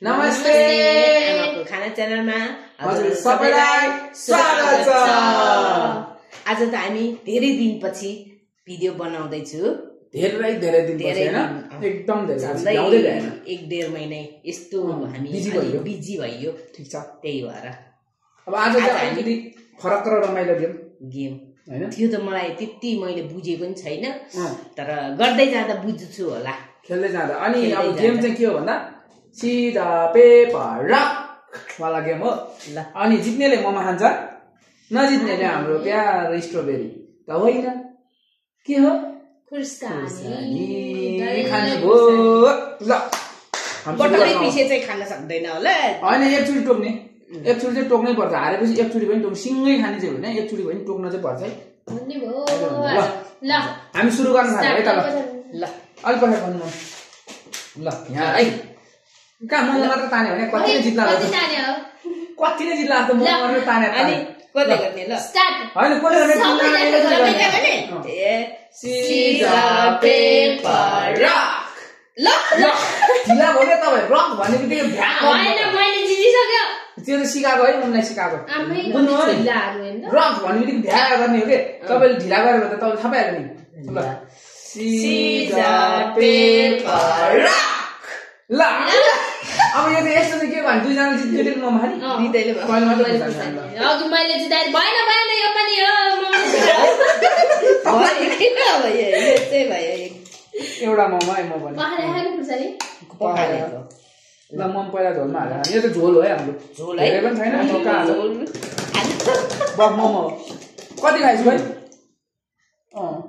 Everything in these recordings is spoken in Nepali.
नमस्ते आमाको खाना च्यानलमा हजुर सबैलाई स्वागत छ। आज त हामी धेरै दिनपछि भिडियो बनाउँदै छु। धेरै दिनपछि हैन, एकदम धेरै आउँदै गएन। 1.5 महिना यस्तो हामी बिजी भइयो। ठीक छ, त्यही भएर अब आज चाहिँ अलिकति फरक र रमाइलो गेम हैन। त्यो त मलाई त्यति मैले बुझे पनि छैन, तर गर्दै जाँदा बुझ्छु होला, खेल्दै जाँदा। अनि अब गेम चाहिँ के हो भन्दा सिधा पेपर रक वाला गेम हो। अनि जित्नेले मोमो खान्छ, नजित्नेले हाम्रो प्यारो स्ट्रबेरी त होइन, के हो खुर्सानी खाने भो। ल बटरै पिसे चाहिँ खान सक्दैन होला। हैन, एकचोटी टोक्ने, एकचोटी चाहिँ टोक्नै पर्छ। हारेपछि एकचोटी पनि टोक्नु, सिंगै खाने चाहिँ होइन, एकचोटी पनि टोक्न चाहिँ पर्छ है। ल हामी सुरु गर्न थाल्यौँ है त। ल अलि पछि भन्नु। ल यहाँ है, कहाँ मोमो मात्र तान्यो भने कति नै जित्ला जस्तो, कति नै जित्ला जस्तो मोमो मात्र ताने। अनि कसले गर्ने? ल स्टार्ट। हैन कसले गर्ने? सिधा पेपर रक। ल ल ढिला भयो क्या तपाईँ? रक भन्ने बित्तिकै भ्या हैन, मैले जितिसक्यो। त्यो त सिकाएको है, मलाई सिकाएको। आमै बुझ्नु हो नि? ढिलाहरु हैन। रक भन्ने बित्तिकै भ्या गर्ने हो के? तपाईले ढिला गरेर त तपाईले थाहा पाइहाल्यो नि। ल सिधा पेपर रक। ल अब यो त यस्तो चाहिँ के भन्नु, दुईजना जित्यो मोमो खाने दिदैले कहिले मात्र खुर्सानी। अघि मैले जिताएर भएन यो पनि हो अब यो चाहिँ भयो एउटा मोमो है, म पनि पखाले खानु खुर्सानी पखालेको। ल म पहिला झोलमा हालेर खाने। यो त झोल हो है हाम्रो, झोल है, धेरै पनि छैन। कहाँ हाल्छ बफ मोमो हो। कति खाइस् भाइ?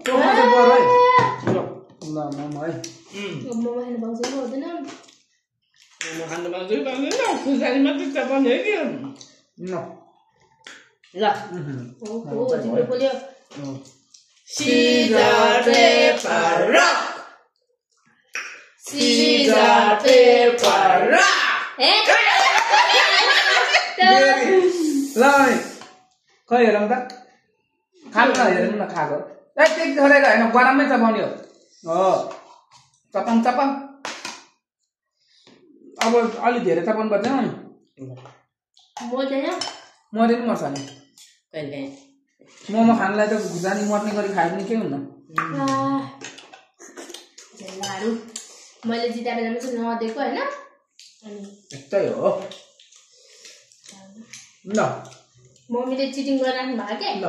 टोक्न चाहिँ पर्यो है। ल मोमो है, मोमो खानु पाउँछ कि हुँदैन? मोमो खानु पाउँछ कि पाउँदैन? खुर्सानी मात्रै त बन्यो कि। ल ल ओहो तिम्रो पोल्यो। सिधा पेपर रक, सिधा पेपर रक। ए ल खै हेरौँ त, खानु न, हेरौँ न खाएको। त्यति गरेर होइन, गरममै चपाउने हो। चपाङ चपाङ। अब अलि धेरै चपाउनु पर्दैन नि, मोल्दैन मर्दैन मर्छ नि। कहिले मोमो खानलाई त खुर्सानी मर्ने गरी खायो भने के हुन्न। झेल्लाहरु मैले जिता बेलामा चाहिँ नदिएको हैन। अनि त्यही हो। ल मम्मीले चिटिङ गरिराख्नु भएको के? ल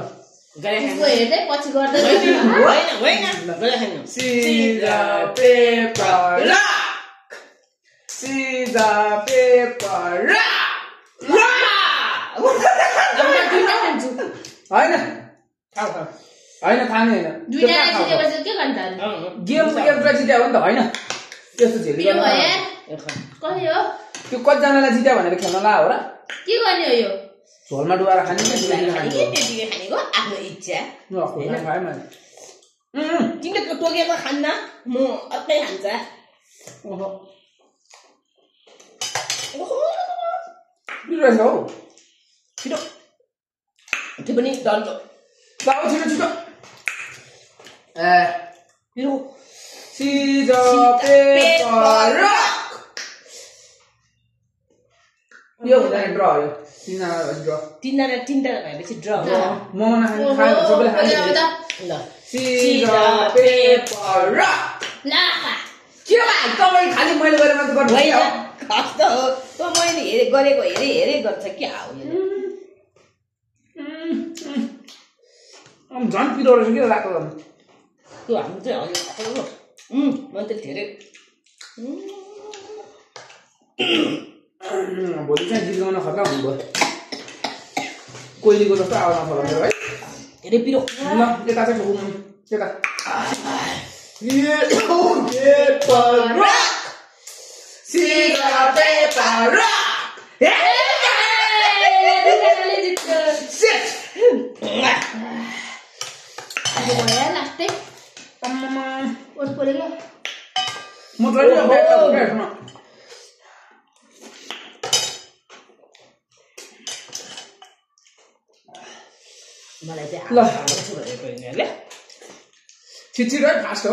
त्यसको हेर्दै पछि गर्दै होइन होइन गरे खानु। सिधा पेपर रक, सिधा पेपर रक। होइन होइन खाने होइन, दुईटा जितेपछि के गर्नु त? गेम एउटा जित्यो भने त होइन, त्यस्तो झेली के गर्नु। भयो? कसले हो? त्यो कतिजनालाई जित्यो भनेर खेल्न ला हो र? के गर्ने हो यो? झोलमा डुबाएर खाने कि त्यतिकै खाने? खानेको आफ्नो इच्छा। खुर्सानी खाएँ मैले। तिमीले टोकेको खान्न, म अर्कै खान्छ। ओहो के रहेछ हौ? छिटो त्यो पनि डल्लो ल अब छिटो छिटो। छिटो सिधा पेपर रक। यो हुँदैन, ड्र हो यो। तिनजना तिनजना भएपछि ड्र हुन्छ। मोमो नखाने खायो भने सबैले खाने। ल सिधा पेपर रक। ला के भयो तपाईँ खालि मैले गरेर मात्र गर्नु होइन, हो? कस्तो हो त? मैले गरेको हेरे गर्छ क्या हो यो? झन् पिरो रहेछ कि रातो झन्। त्यो हाम्रो चाहिँ हजुर मैले त धेरै भोलि चाहिँ गीत गाउन खतरा हुनुभयो। कोइलीको जस्तो आवाज आउँछ मेरो है। धेरै पिरो। ल यता चाहिँ ठोक्नु, यता। सिधा पेपर रक। भयो लास्टै ओस पोलेको म जहिले ब्यागमा मलाई चाहिँ ल छिटो है, फास्ट है।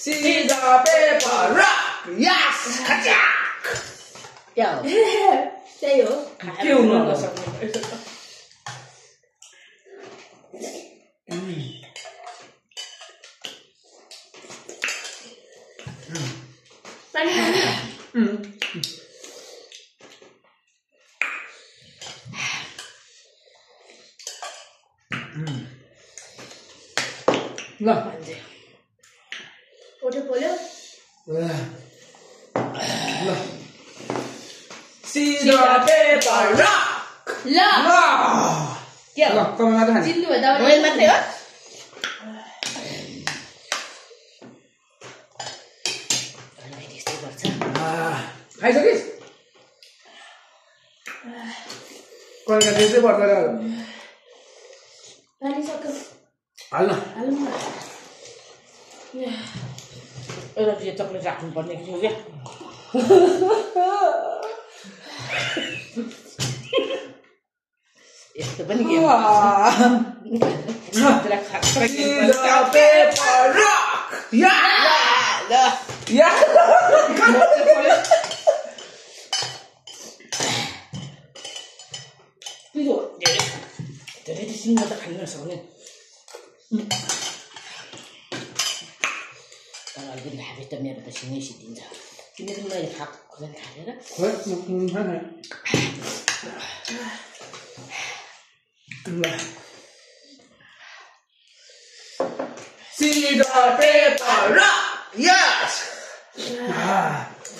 सिधा पेपर रक। यस खचाक। क्या हो त्यही हो के हुनु अब पानी खाने ल ओठो पोल्यो ल सिधा पेपर रक ल क्या ल कम मात्र खाने जित्नु भयो दाउ मोबाइल मात्रै हो त्यस्तै गर्छ खाइसकिस् कहिले त्यस्तै पर्छ र पानी सक्यो हाल्न हाल्नु एउटा त्यो चक्लेट राख्नुपर्ने थियो क्या यस्तो पनि के सिधा पेपर रक या या धेरै सिङ्गो त खानु नसक्ने तर अलिकति खाएपछि त मेरो त सिँगै सिद्धिन्छ किनकि मैले खाएको खोर्सानी खाएर सिधा पेपर रक यस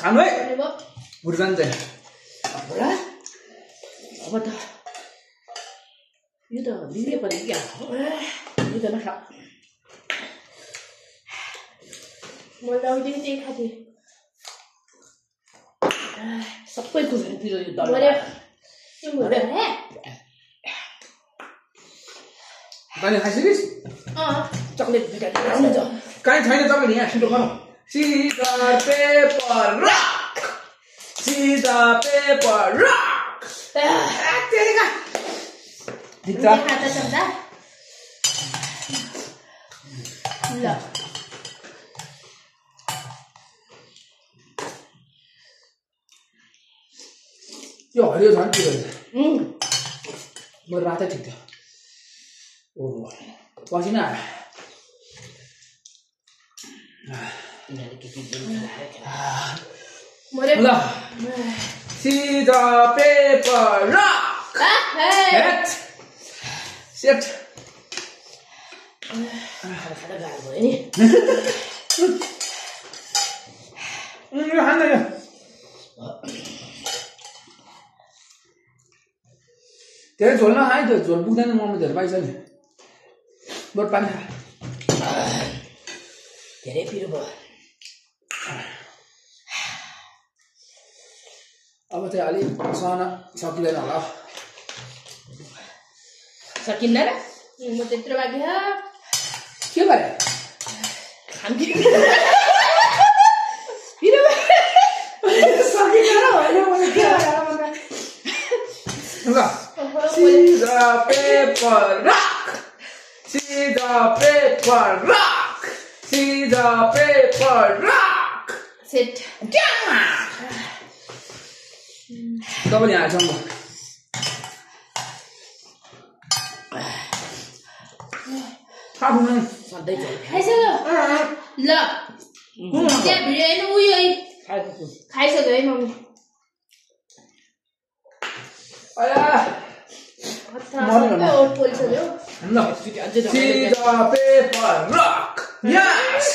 खानु है बुर्जान चाहिँ अब त यो त बिग्रियो पनि क्या यो त नखा मैले दाउदेखि त्यही खाथेँ सबै खुर्सानी पिरो यो दल पानी खाइसकिस् चक्लेट दुइटा आउनु छ कहीँ छैन तपाईँले यहाँ छिटो खानु सिधा पेपर रक सिधा पेपर रक खाता सक्दा ल यो हरियो झन् के रहेछ मेरो रातै ठिक थियो ओहो पसिना आयो ल सिधा पेपर रक सेट खाँदा गाह्रो भयो नि यो खान्न यो धेरै झोल नखाए त्यो झोल पुग्दैन मम्मी धेरै पाइछ नि बरु पानी खा धेरै पिरो भयो अब चाहिँ अलिक सहन सकिँदैन होला सकिन्न र म त्यत्रो बाँकी छ के गरे खान्थ्यो पिरो सकिँदैन र होइन मैले के गरे ल सिधा पेपर रक सिधा पेपर रक सिधा पेपर रक सेट तपाईँले यहाँ आएछ सधैँ झोल खाइसक्यो ल त्यहाँ भिडियो हेर्नु उयो खाइसक्यो है मम्मी ओठ पोलिसक्यो ल सिधा पेपर रक यस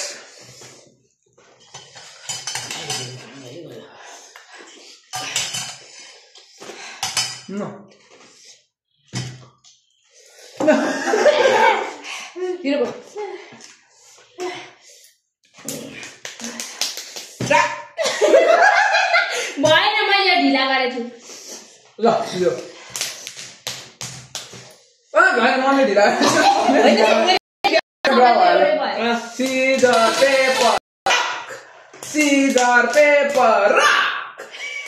No. पिरो भयो भएन मैले ढिला गरेको छु ल यो भाइ मम्मी ढिला सिधा पेपर सिधा पेपर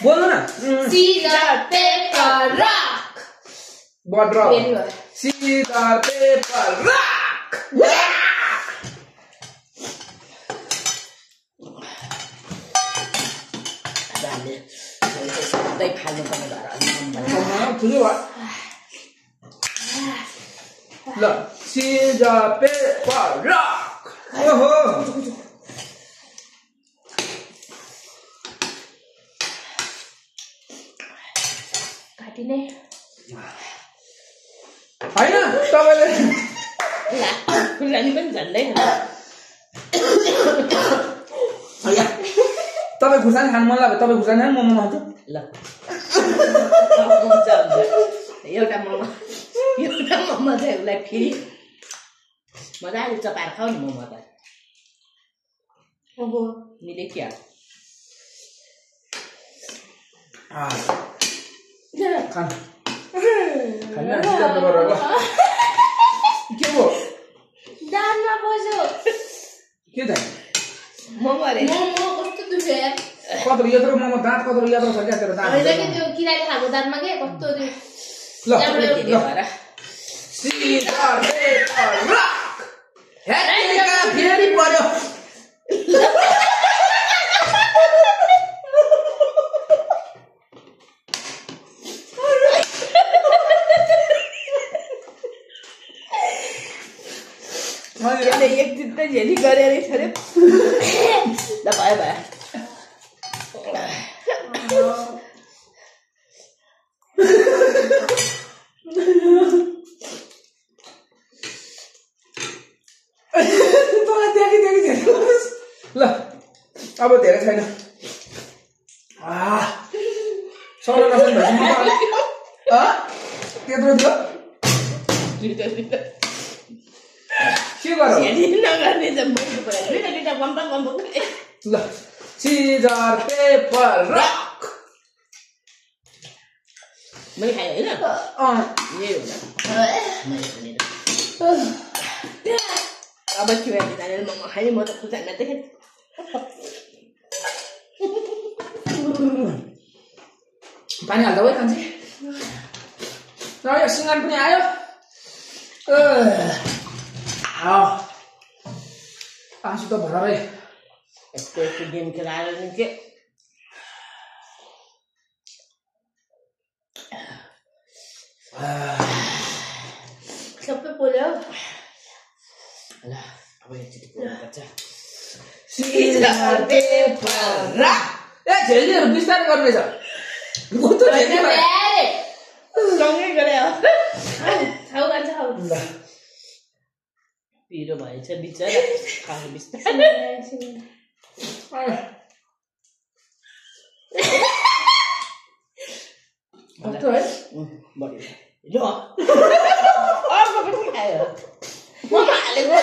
बोल्नु न सिधा पेपर रक बड्र सिधा पेपर रक जाने घट्दै फाल्नु पर्ने भएर ठुलो भयो ल सिजर पेपर रक ओहो काटिने हैन तपाईले खुर्सानी पनि झन्डै तपाईँ खुर्सानी खानु मन लाग्यो तपाईँ खुर्सानी खानु मोमो खान्छ ल एउटा मोमो चाहिँ उसलाई फेरि मजाले चपाएर खाऊ नि मोमो त अब मिले क्या खान के भयो दानमा बस्यो के त मोमो अरे मोमो कस्तो दुख्यो यार कत्रो यत्रो मोमो दाँत कत्रो यत्रो छ क्या तेरो दाँत होइन कि त्यो किराले खाएको दानमा के कस्तो त्यो ल सिजर पेपर रक हेरेका फेरि पर्यो मैले एकचोटि त झेली गरे रहेछ अरे ल भयो भयो ल अब धेरै छैन सौरा नसक्नु त्यत्रो थियो के गर नगर्ने ल सिजर पेपर रक मैले खाएँ होइन यही होला अब खिवाली जाने मोमो खाने म त खुर्सानी देखेँ पानी हाल्दा भयो कान्छे र यो सिँगान पनि आयो आँसु त भरै यस्तो गेम खेलाएर नि के सबै पोल्यो ल अब एकचोटि पोल्नुपर्छ सिजर पेपर रक ए झेल्लीहरू बिस्तारै गर्दैछ कस्तो झेल्ली सँगै गरे खाऊ खान्छ खाऊ पिरो भएछ बिचरा खानु बिस्तारै कस्तो है बढी ल अर्को पनि खायो मोमो हालेको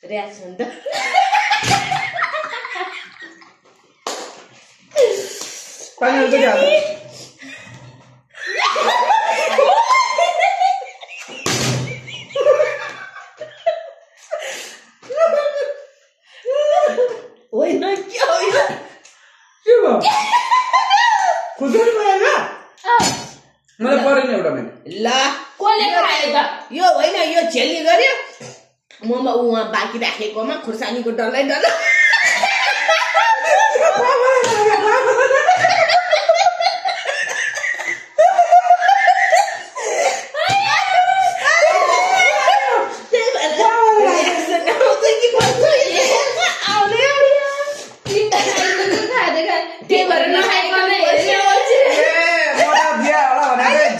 रियाक्सन त पानी हाल्छ क्या होइन के हो यो के भयो खुर्सानी परेन मलाई परेन एउटा पनि ल कसले खायो त यो होइन यो झेल्ली गर्यो मोमो उहाँ बाँकी राखेकोमा खुर्सानीको डल्लै डल्लै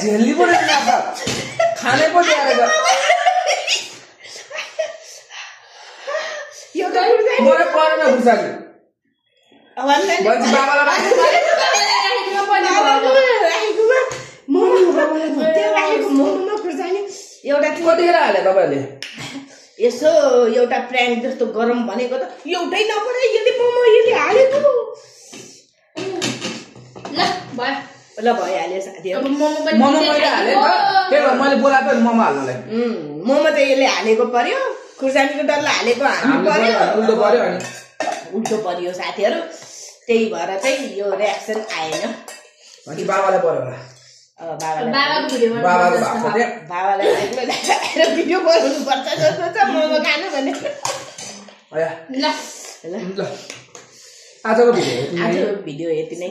झेल्ली पनि खानै पनि आएर मलाई परेन खुर्सानी बाबालाई एउटा कतिखेर हाले तपाईँहरूले यसो एउटा प्र्याङ्क जस्तो गरम भनेको त एउटै नपरे यसले मोमो यसले हालेको ल भयो ल भइहाल्यो साथीहरू मोमो मैले हालेँ त त्यही भएर मैले बोलाएको नि मोमो हाल्नलाई मोमो चाहिँ यसले हालेको पर्यो खुर्सानीको डल्ला हालेको हाल्नु पर्यो उल्टो पर्यो अनि उल्टो पर्यो साथीहरू त्यही भएर चाहिँ यो रियाक्सन आएन बाबालाई पर्यो होला बाबालाई भिडियो बनाउनु पर्छ जस्तो छ मोमो खानु भने ल ल आजको भिडियो आजको भिडियो यति नै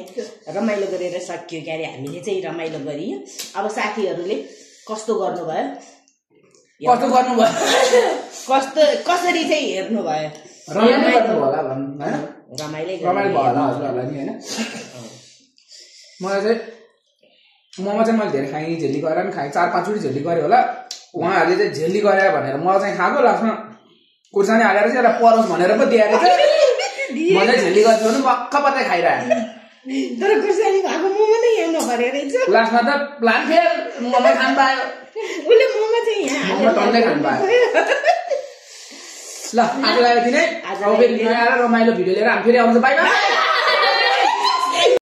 रमाइलो गरेर सकियो क्यारे हामीले चाहिँ रमाइलो गरियो अब साथीहरूले कस्तो गर्नुभयो कसरी चाहिँ हेर्नु भयो रमाइलो होला भन्नु हैन रमाइलो भयो होला हजुरहरूलाई नि हैन मलाई चाहिँ मोमो चाहिँ मैले धेरै खाएँ झेली गरेर पनि खाएँ 4-5 चोटि झेली गरेँ होला उहाँहरूले चाहिँ झेली गरे भनेर मलाई चाहिँ खाएको लास्टमा खुर्सानी हालेर चाहिँ एउटा परोस् भनेर पो दिएर चाहिँ मलाई झेली गर्छु भने मक्क पर्दै खाइरहेको तर खुर्सानी भएको मोमो नै हेर्नु पर्यो रहेछ लास्टमा त प्लान फेल मोमो खानु पायो उसले मोमो चाहिँ यहाँ मोमो टन्नै खानु पायो ल आजलाई यति नै अब फेरि नयाँ रमाइलो भिडियो लिएर हामी फेरि आउँछ बाइ बाइ